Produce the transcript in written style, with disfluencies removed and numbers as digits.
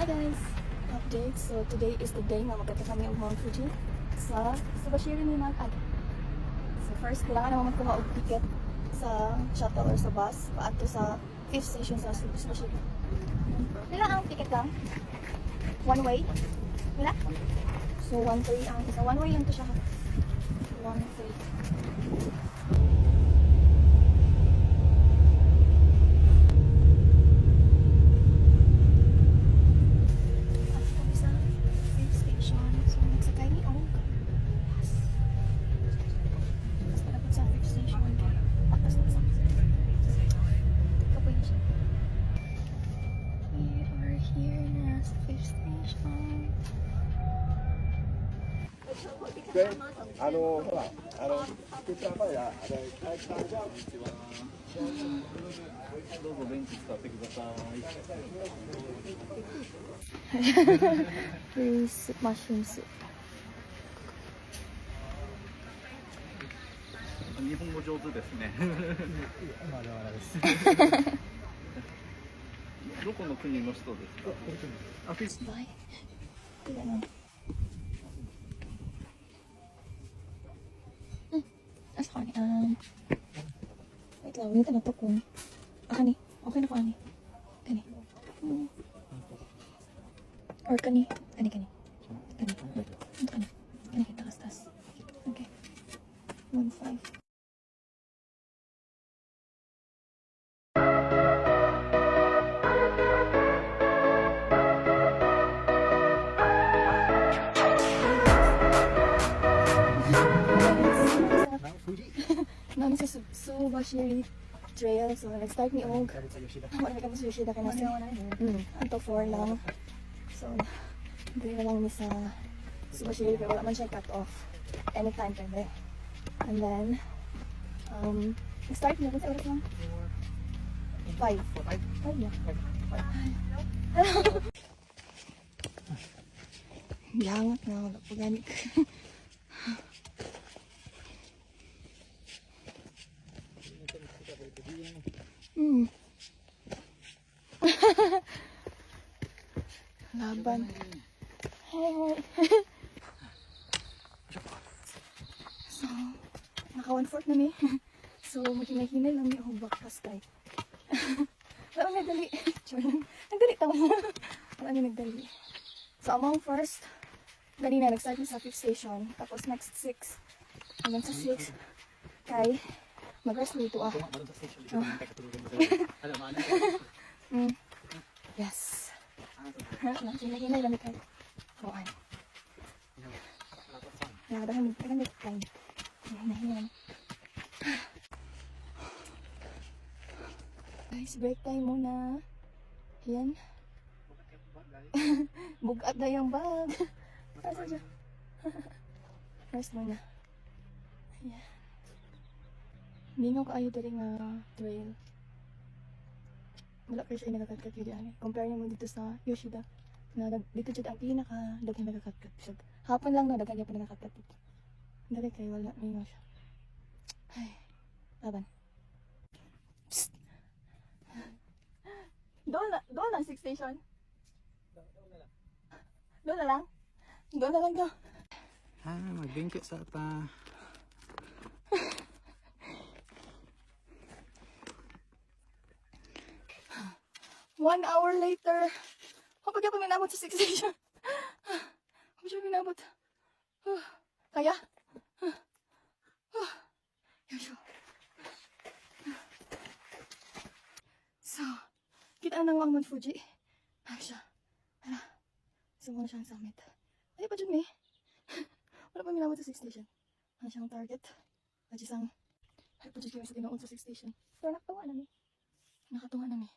Hi guys! Update. So today is the day na magkata kami ang Mount Fuji sa Bashiri ni Mag. So first, kailangan naman magkuha og ticket sa shuttle or sa bus paadto sa 5th station sa Bashiri. Wala ang ticket lang. One way. Wala. So 1-3 ang isa. One way lang to siya. 1-3.で、ほら、作った場合は、体育館じゃん。どうぞベンチ使ってください。 Please, mushroom soup. 日本語上手ですね。まだまだです。どこの国の人ですか。あ、フィリピン。 Bye. Ganun. Asa ka ni? Wait lang, wait na to kung... Kani? Okay na ko, ani? Kani? Or kani? Kani. Kani. Kani kita kastas. Okay. 1-5. Namin sa Subashiri Trail. So, nag-start ni Og. Wala kami sa Yoshida ka na siya. Anto 4 lang. So, hindi na lang ni sa Subashiri. Pero wala man siya cut off. Anytime pwede. And then, nag-start niya. Kasi oras lang? 5. 5 na. Yangat na. Wala po ganik. Laban. Hey. So, naka 1/4 na ni. So, maghinay-hinay lang ni ako backpass tayo. Wala may nagdali. Nagdali tao. Wala may nagdali. So, among first, ganina, nag-start na sa 5th station. Tapos next 6. Hanggang sa 6. Kay, mag-rest dito ah. Yes. Hinay-hinay lang tayo. Kawan. Dahan tayo. Hinay-hinay. Guys, break time muna. Yan. Bugat na yung bag. Asa siya? Rest muna. Ayan. Ningaw kaayo dali nga trail. Wala kayo siya nagkakatkat yun dyan. Compare niyo mo dito sa Yoshida. Na dito dyan ang pinaka-daghang nagkakatkat. So, hapon lang na daghang niya pa nagkakatkat dito. Dali kayo wala. Ningaw siya. Ay. Laban. Psst. Doon na 6th station. Doon na lang. Doon na lang daw. Magbingkit sa pa. One hour later. Kapag ako minabot sa 6th station. Kapag siya minabot. Kaya? Yosho. So, kita na ng Mount Fuji. Siya. Hala. Sumuna siyang summit. Ay pa dyan eh. Wala pa minabot sa 6th station. Ano siyang target? At isang, ay pa dyan kayo sa tinoon sa 6th station. Pero nakatawa na eh. Nakatawa na eh.